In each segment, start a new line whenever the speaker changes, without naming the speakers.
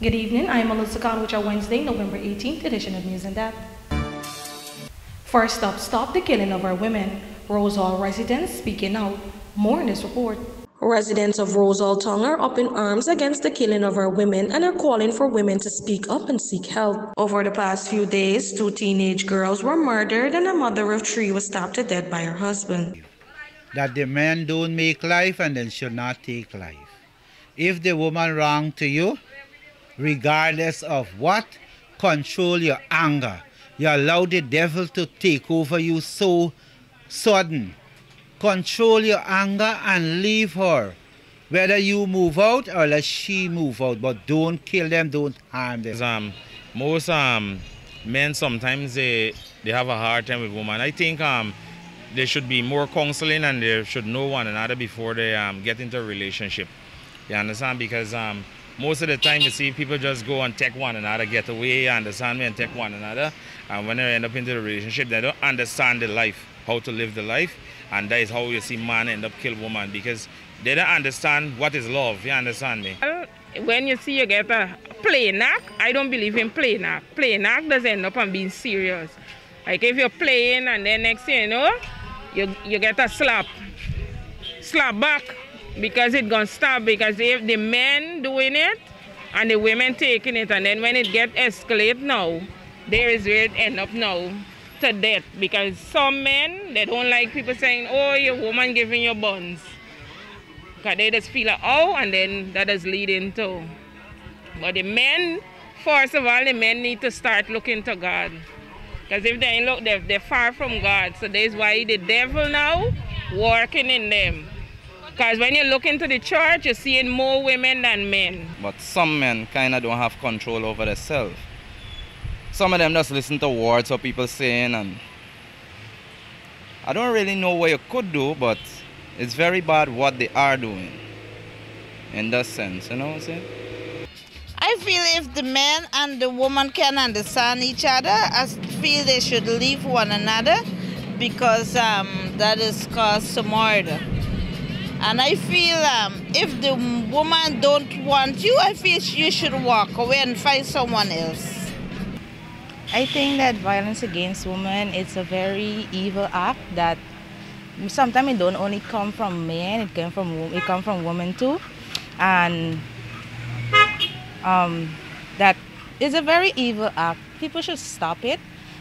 Good evening, I'm Melissa Khan with your Wednesday, November 18th edition of News in Depth. First up, stop the killing of our women. Rose Hall residents speaking out. More in this report.
Residents of Rose Hall Tongue are up in arms against the killing of our women and are calling for women to speak up and seek help. Over the past few days, 2 teenage girls were murdered and a mother of 3 was stabbed to death by her husband.
That the men don't make life and then should not take life. If the woman wrong to you, regardless of what, control your anger. You allow the devil to take over you so sudden. Control your anger and leave her. Whether you move out or let she move out, but don't kill them, don't harm them.
Most men sometimes they have a hard time with women. I think there should be more counseling and they should know one another before they get into a relationship. You understand? Because most of the time you see people just go and take one another, get away, understand me, and take one another. And when they end up into the relationship, they don't understand the life, how to live the life. And that is how you see man end up kill woman, because they don't understand what is love. You understand me?
When you see you get a play knock, I don't believe in play knock. Play knock doesn't end up on being serious. Like if you're playing and then next thing you know, you get a slap back, because it's gonna stop. Because if the men doing it and the women taking it, and then when it get escalate now, there is where it end up now to death. Because some men, they don't like people saying, oh, your woman giving you buns. Because they just feel like, oh, and then that is leading to. But the men, first of all, the men need to start looking to God. Because if they ain't look, they're far from God. So that's why the devil now working in them. Because when you look into the church, you're seeing more women than men.
But some men kind of don't have control over themselves. Some of them just listen to words of people saying, and I don't really know what you could do, but it's very bad what they are doing. In that sense, you know what I'm saying?
I feel if the man and the woman can understand each other, I feel they should leave one another, because that is cause to murder. And I feel if the woman don't want you, I feel you should walk away and find someone else.
I think that violence against women, it's a very evil act that sometimes it don't only come from men, it come from women too. And that is a very evil act. People should stop it,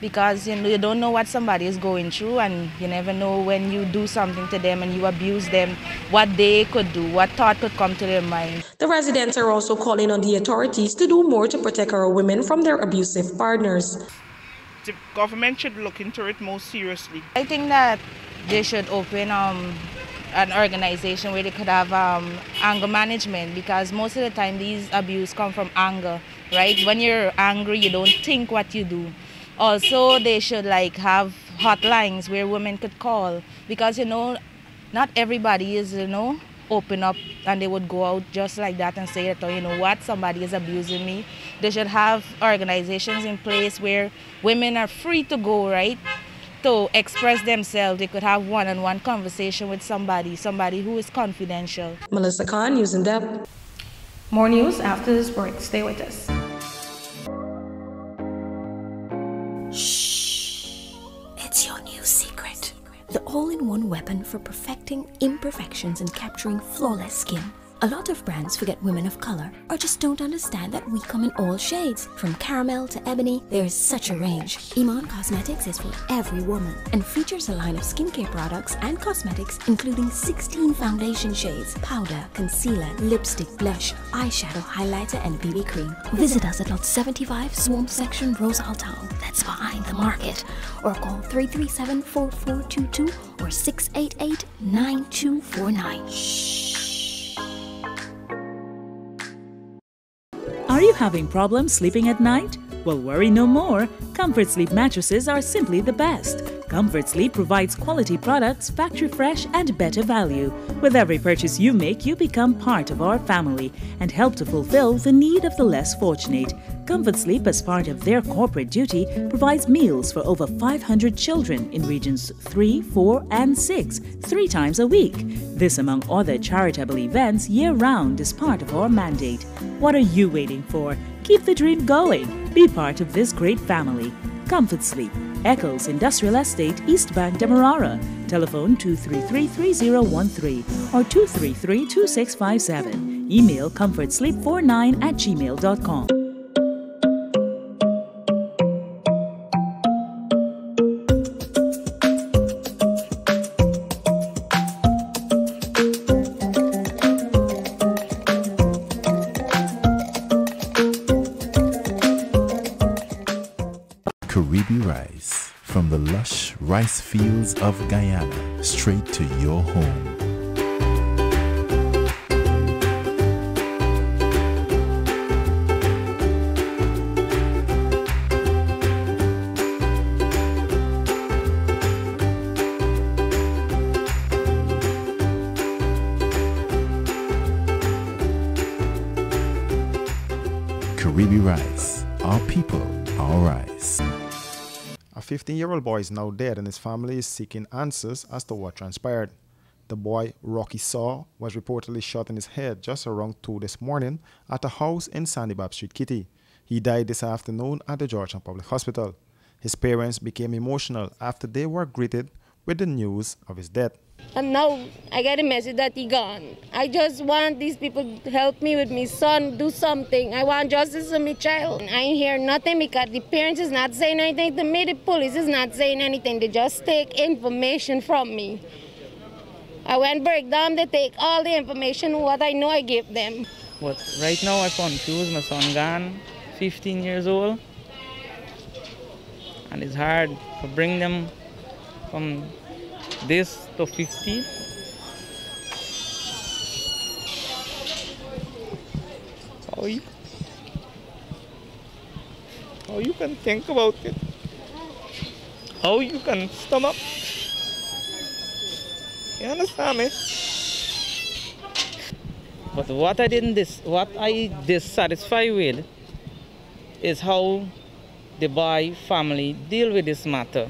because you don't know what somebody is going through, and you never know when you do something to them and you abuse them, what they could do, what thought could come to their mind.
The residents are also calling on the authorities to do more to protect our women from their abusive partners.
The government should look into it more seriously.
I think that they should open an organization where they could have anger management, because most of the time these abuse come from anger, right? When you're angry, you don't think what you do. Also, they should have hotlines where women could call, because not everybody is open up and they would go out just like that and say that, oh, you know what, somebody is abusing me. They should have organizations in place where women are free to go, right, to express themselves. They could have one-on-one conversation with somebody who is confidential.
Melissa Khan, News in Depth.
More news after this break. Stay with us.
Shh, it's your new secret. The all-in-one weapon for perfecting imperfections and capturing flawless skin. A lot of brands forget women of color, or just don't understand that we come in all shades. From caramel to ebony, there's such a range. Iman Cosmetics is for every woman and features a line of skincare products and cosmetics including 16 foundation shades, powder, concealer, lipstick, blush, eyeshadow, highlighter, and BB cream. Visit us at Lot 75, Swamp Section, Rose Hall Town. That's behind the market. Or call 337-4422 or 688-9249. Shh.
Are you having problems sleeping at night? Well, worry no more. Comfort Sleep mattresses are simply the best. Comfort Sleep provides quality products, factory fresh and better value. With every purchase you make, you become part of our family and help to fulfill the need of the less fortunate. Comfort Sleep, as part of their corporate duty, provides meals for over 500 children in regions 3, 4 and 6, 3 times a week. This, among other charitable events, year-round is part of our mandate. What are you waiting for? Keep the dream going. Be part of this great family. Comfort Sleep, Eccles Industrial Estate, East Bank, Demerara. Telephone 233-3013 or 233-2657. Email comfortsleep49@gmail.com.
Karibi rice, from the lush rice fields of Guyana, straight to your home. Karibi rice, our people, our rice.
A 15-year-old boy is now dead and his family is seeking answers as to what transpired. The boy, Rocky Saw, was reportedly shot in his head just around 2 this morning at a house in Sandy Bab Street, Kitty. He died this afternoon at the Georgetown Public Hospital. His parents became emotional after they were greeted with the news of his death.
And now I get a message that he gone. I just want these people to help me with my son, do something. I want justice for my child. I ain't hear nothing because the parents is not saying anything to me. The police is not saying anything. They just take information from me. I went break down, they take all the information, what I know I give them.
But right now I'm confused. My son gone, 15 years old. And it's hard to bring them from this to 50.
How you can think about it? How you can stomach? You understand me?
But what I dissatisfied with is how the boy family deal with this matter.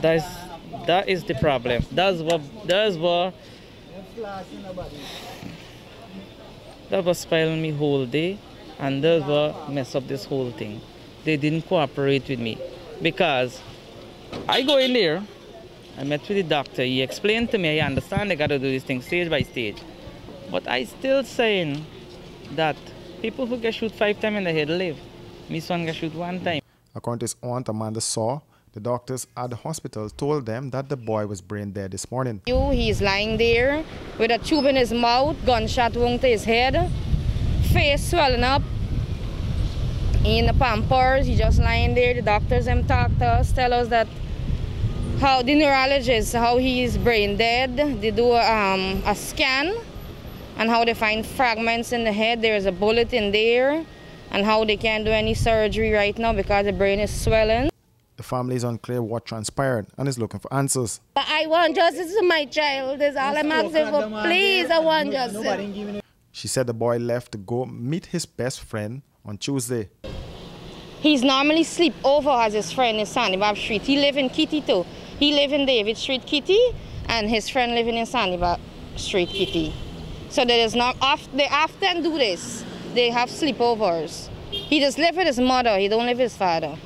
That is the problem. That was spoiling me whole day, and that's what messed up this whole thing. They didn't cooperate with me because I go in there, I met with the doctor, he explained to me, I understand I gotta do this thing stage by stage. But I still saying that people who get shoot 5 times in the head live. My son got shoot 1 time.
According to his aunt, Amanda Saw, the doctors at the hospital told them that the boy was brain dead this morning.
He's lying there with a tube in his mouth, gunshot wound to his head, face swelling up, in the Pampers. He's just lying there. The doctors talk to us, tell us that how the neurologist, how he is brain dead. They do a scan and how they find fragments in the head. There's a bullet in there, and how they can't do any surgery right now because the brain is swelling.
The family is unclear what transpired and is looking for answers.
I want justice for my child. That's all I'm asking for. Please, I want justice.
She said the boy left to go meet his best friend on Tuesday.
He's normally sleep over as his friend in Sandy Bab Street. He live in Kitty too. He live in David Street, Kitty, and his friend living in Sandy Bab Street, Kitty. So there is not they often do this. They have sleepovers. He just live with his mother. He don't live with his father.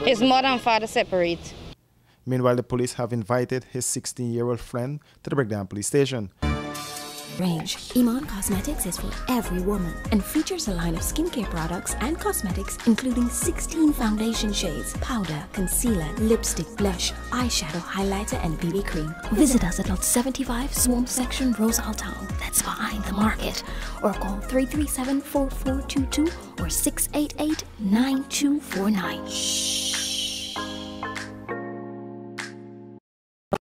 His mother and father separate.
Meanwhile, the police have invited his 16-year-old friend to the Breakdown police station.
Range. Iman Cosmetics is for every woman and features a line of skincare products and cosmetics including 16 foundation shades, powder, concealer, lipstick, blush, eyeshadow, highlighter and BB cream. Visit us at Lot 75 Swamp Section, Rosal Town. That's behind the market. Or call 337-4422 or 688-9249. Shh.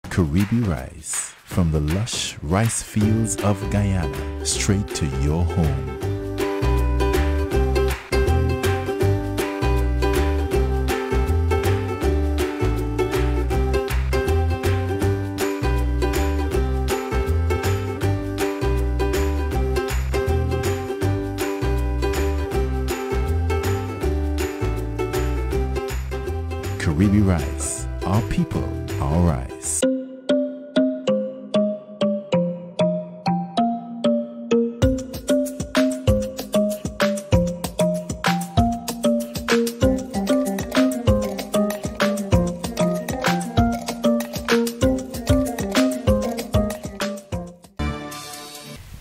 Karibi rice, from the lush rice fields of Guyana, straight to your home. Caribbean Rice. Our people, our rice.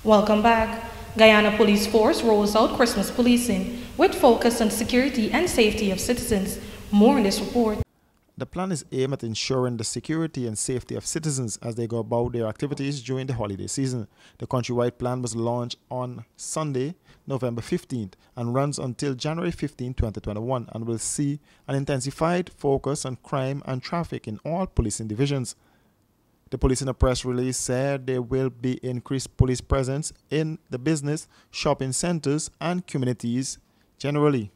Welcome back. Guyana Police Force rolls out Christmas policing with focus on security and safety of citizens. More in this report.
The plan is aimed at ensuring the security and safety of citizens as they go about their activities during the holiday season. The countrywide plan was launched on Sunday, November 15th, and runs until January 15, 2021, and will see an intensified focus on crime and traffic in all policing divisions. The police in a press release said there will be increased police presence in the business, shopping centers, and communities generally.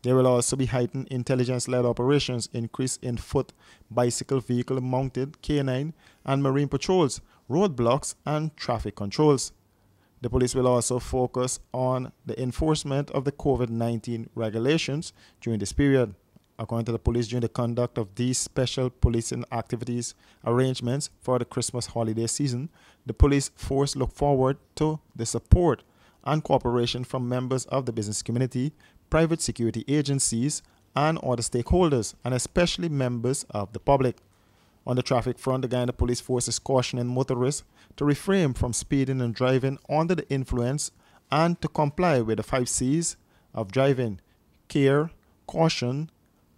There will also be heightened intelligence-led operations, increase in foot, bicycle, vehicle-mounted, canine, and marine patrols, roadblocks, and traffic controls. The police will also focus on the enforcement of the COVID-19 regulations during this period. According to the police, during the conduct of these special policing activities arrangements for the Christmas holiday season, the police force look forward to the support and cooperation from members of the business community, private security agencies, and other stakeholders, and especially members of the public. On the traffic front, the Guyana Police Force is cautioning motorists to refrain from speeding and driving under the influence and to comply with the 5 C's of driving: care, caution,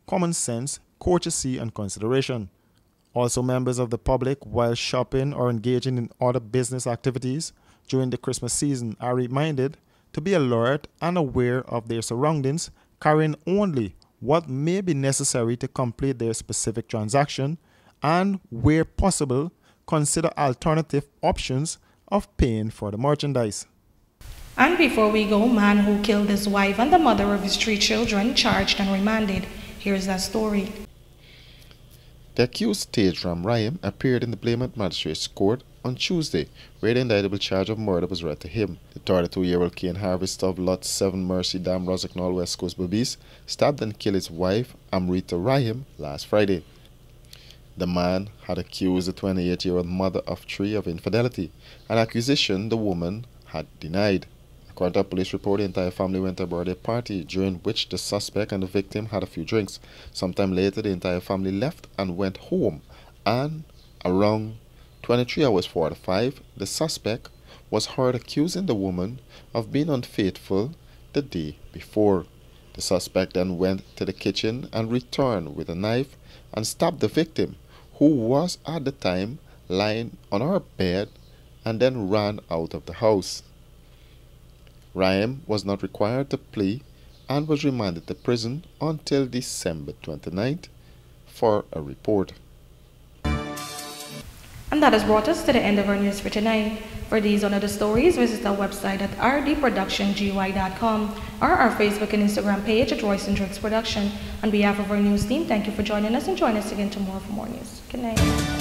common sense, courtesy, and consideration. Also, members of the public, while shopping or engaging in other business activities during the Christmas season, are reminded to be alert and aware of their surroundings, carrying only what may be necessary to complete their specific transaction, and, where possible, consider alternative options of paying for the merchandise.
And before we go, man who killed his wife and the mother of his 3 children charged and remanded. Here's that story.
The accused Tejram Ryan appeared in the Blaymont Magistrates Court on Tuesday, where the indictable charge of murder was read to him. The 32-year-old cane harvester of Lot 7 Mercy Dam, Rossignol, West Coast, Berbice, stabbed and killed his wife, Amrita Ryan, last Friday. The man had accused the 28-year-old mother of 3 of infidelity, an accusation the woman had denied. According to a police report, the entire family went to a birthday party, during which the suspect and the victim had a few drinks. Sometime later, the entire family left and went home, and around 23 hours 45, the suspect was heard accusing the woman of being unfaithful the day before. The suspect then went to the kitchen and returned with a knife and stabbed the victim, who was at the time lying on her bed, and then ran out of the house. Ryan was not required to plea and was remanded to prison until December 29th for a report.
And that has brought us to the end of our news for tonight. For these and other stories, visit our website at rdproductiongy.com or our Facebook and Instagram page at Royce and Driggs Production. On behalf of our news team, thank you for joining us, and join us again tomorrow for more news. Good night.